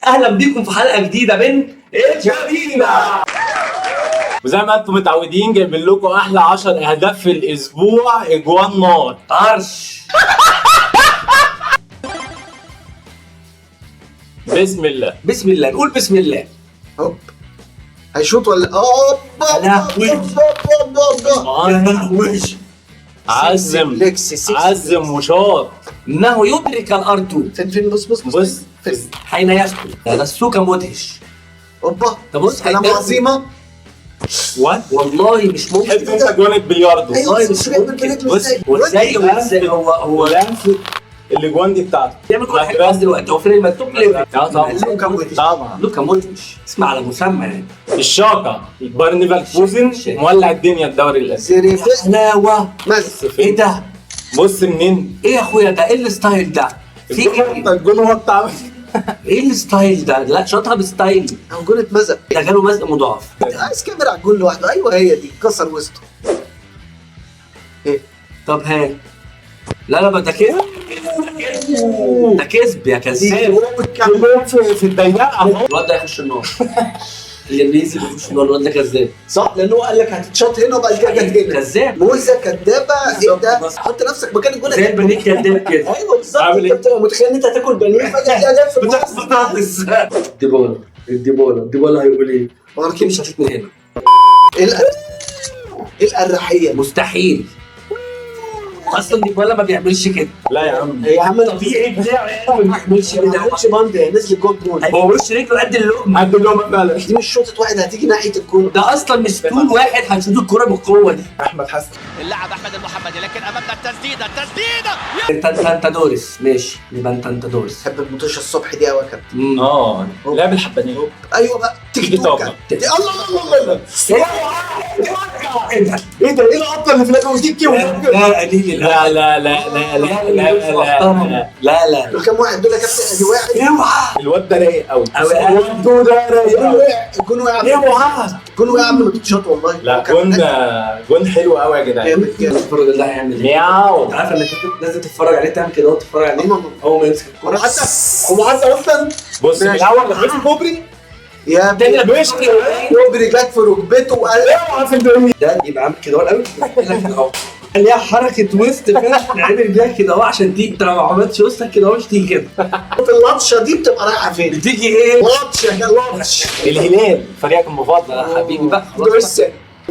اهلا بيكم في حلقه جديده من الجريمه. وزي ما انتم متعودين جايبين لكم احلى 10 اهداف في الاسبوع اجوان نار طرش. بسم الله. بسم الله، نقول بسم الله. هوب هيشوط ولا يا لهوي. عزم وشاط انه يدرك الارض فين بص حين يسكن. ده السوكه مدهش. اوبا طب بص كلام عظيمه. وات والله مش ممكن. حب انت جوان البلياردو. والله مش ممكن. بص وازاي هو لمسه الاجوان دي بتاعته بيعمل كل حاجه بس دلوقتي. هو فين المكتوب ليه؟ طبعا لوكا مودريتش، اسمع على مسمى يعني. الشاقة بايرن ليفركوزن مولع الدنيا الدوري الاسباني. حلاوه. بس ايه ده؟ بص منين؟ ايه يا اخويا ده؟ ايه الستايل ده؟ في ايه؟ الجون هو بتاع ايه الستايل ده؟ لا شاطها بستايل. هو جون اتمزق. ده جاله مزق مضاعف. عايز كاميرا على الجون لوحده. ايوه هي دي كسر وسطه. ايه طب ها لا ده كذب. ده كذب يا كذاب. في الضيقه اهو. الواد ده هيخش النار. الانجليزي بيخش النار. الواد ده كذاب. صح لان هو قال لك هتتشاط هنا وبعد كده جت هنا. كذاب. موزه كدابه. ايه ده؟ حط نفسك مكان الجون. زي البنيه كذاب كده. ايوه بالظبط. عامل انت ايه؟ بتبقى متخيل ان انت هتاكل بانيه فجاه تلاقيها جت في النص. ديبولا هيقول ايه؟ ما اكيد مش هتشوف من هنا. ايه الاريحيه؟ مستحيل. اصلا ديبولا ما بيعملش كده. لا يا عم يا عم طبيعي بتاعه يعني ما بيعملش ما كده. تعملش باندي نزل جول جول. هو وش رجله قد اللقمه. قد اللقمه فعلا. دي مش شوطه واحد هتيجي ناحيه الكوره. ده اصلا مش طول واحد هتشوط الكوره بالقوه دي. احمد حسن اللاعب احمد المحمدي، لكن امامنا التسديده انت دورس ماشي. يبقى انت دورس. تحب المطوشه الصبح دي قوي يا كابتن. لعب الحبانيه. ايوه بقى تيجي توكل. الله ايه ده؟ ايه القطه اللي في الأجواء دي كده؟ لا قليل. لا كم واحد دول يا كابتن؟ ادي واحد. اوعى. الواد ده رايق قوي. الواد ده رايق. الجون وقع. اوعى. الجون وقع قبل ما تتشاط والله. لا جون حلو قوي يا جدعان. جامد جامد. الفرج ده هيعمل ايه؟ مياو. انت عارف انك لازم تتفرج عليه تعمل كده وتتفرج عليه اول ما يمسك الكوره. هو حتى اصلا بص من الاول لغايه كوبري يا تاني ابني مش كوبري جت في ركبته وقال اوعى في الدنيا. ده يبقى عامل كده قوي اهو. ليها حركه وسط فشخ. عامل بيها كده اهو عشان تيجي. انت لو ما عملتش وسطك كده اهو مش تيجي كده. اللطشه دي بتبقى رايحه فين؟ بتيجي ايه؟ لطشه كده لطش. الهلال فريقك المفضل. يا حبيبي بقى بص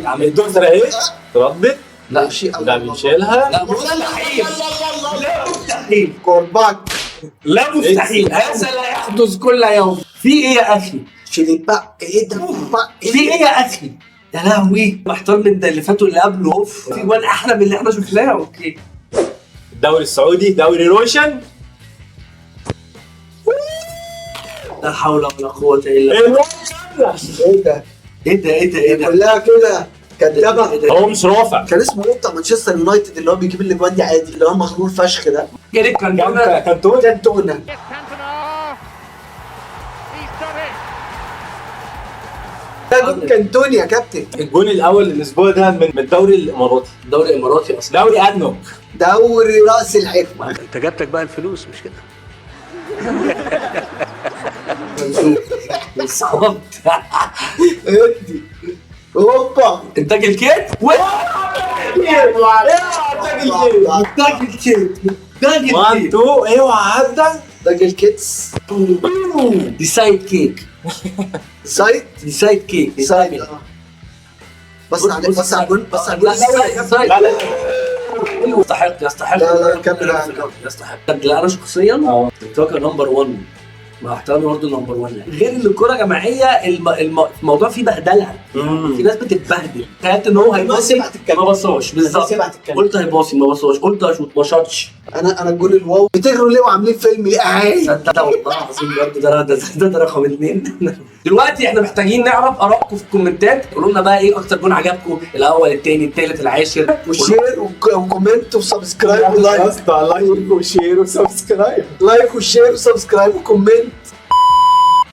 عم الدوسر اهي تردد. لا شيء ده بنشيلها. لا مستحيل. لا مستحيل. كورباك لا مستحيل. هذا لا يحدث كل يوم. في ايه يا اخي؟ شيليبا ايه ده؟ في ايه يا اخي؟ يا لهوي محتار من ده اللي فاتوا اللي قبله. اوف في جوان احلى من اللي احنا شفناه. اوكي الدوري السعودي دوري روشن. لا حول ولا قوة الا بالله. ايه ده كلها كده كدابه. هو مش رافع. كان اسمه ايه بتاع مانشستر يونايتد اللي هو بيجيب الاجوان دي عادي اللي هو مغرور فشخ ده؟ جريت كانتونا. ده جون كانتوني يا كابتن. الجون الاول الاسبوع ده من الدوري الاماراتي. دوري اماراتي اصلا. دوري ادنوك. دوري راس الحكمه. انت جابتك بقى الفلوس مش كده؟ بالظبط. ادي اوبا انتاج الكيت. انتاج الكيت. 1 2 اوعى عدى. راجل كيتس. دي سايد كيك. سايد دي سايد كيك. سايد بس على الجون بس على الجون. لا يستحق. لا كمل. يستحق. لا انا شخصيا اتوقع نمبر 1 مع احترامي برضه نمبر 1 يعني. غير ان الكوره جماعيه الموضوع فيه بهدله. في ناس بتتبهدل. تخيلت ان هو هيباصي ما بصاش. بالظبط قلت هيباصي ما بصاش. قلت هشوط ما شاطش. انا الجون الواو بتجروا ليه وعاملين فيلم ليه؟ ده والله العظيم برضه ده رقم 2. دلوقتي احنا محتاجين نعرف ارائكم في الكومنتات. قولوا لنا بقى ايه اكتر جون عجبكم، الاول الثاني الثالث العاشر. وشير وكومنت وسبسكرايب ولايك. لايك وشير وسبسكرايب. لايك وشير وسبسكرايب وكومنت.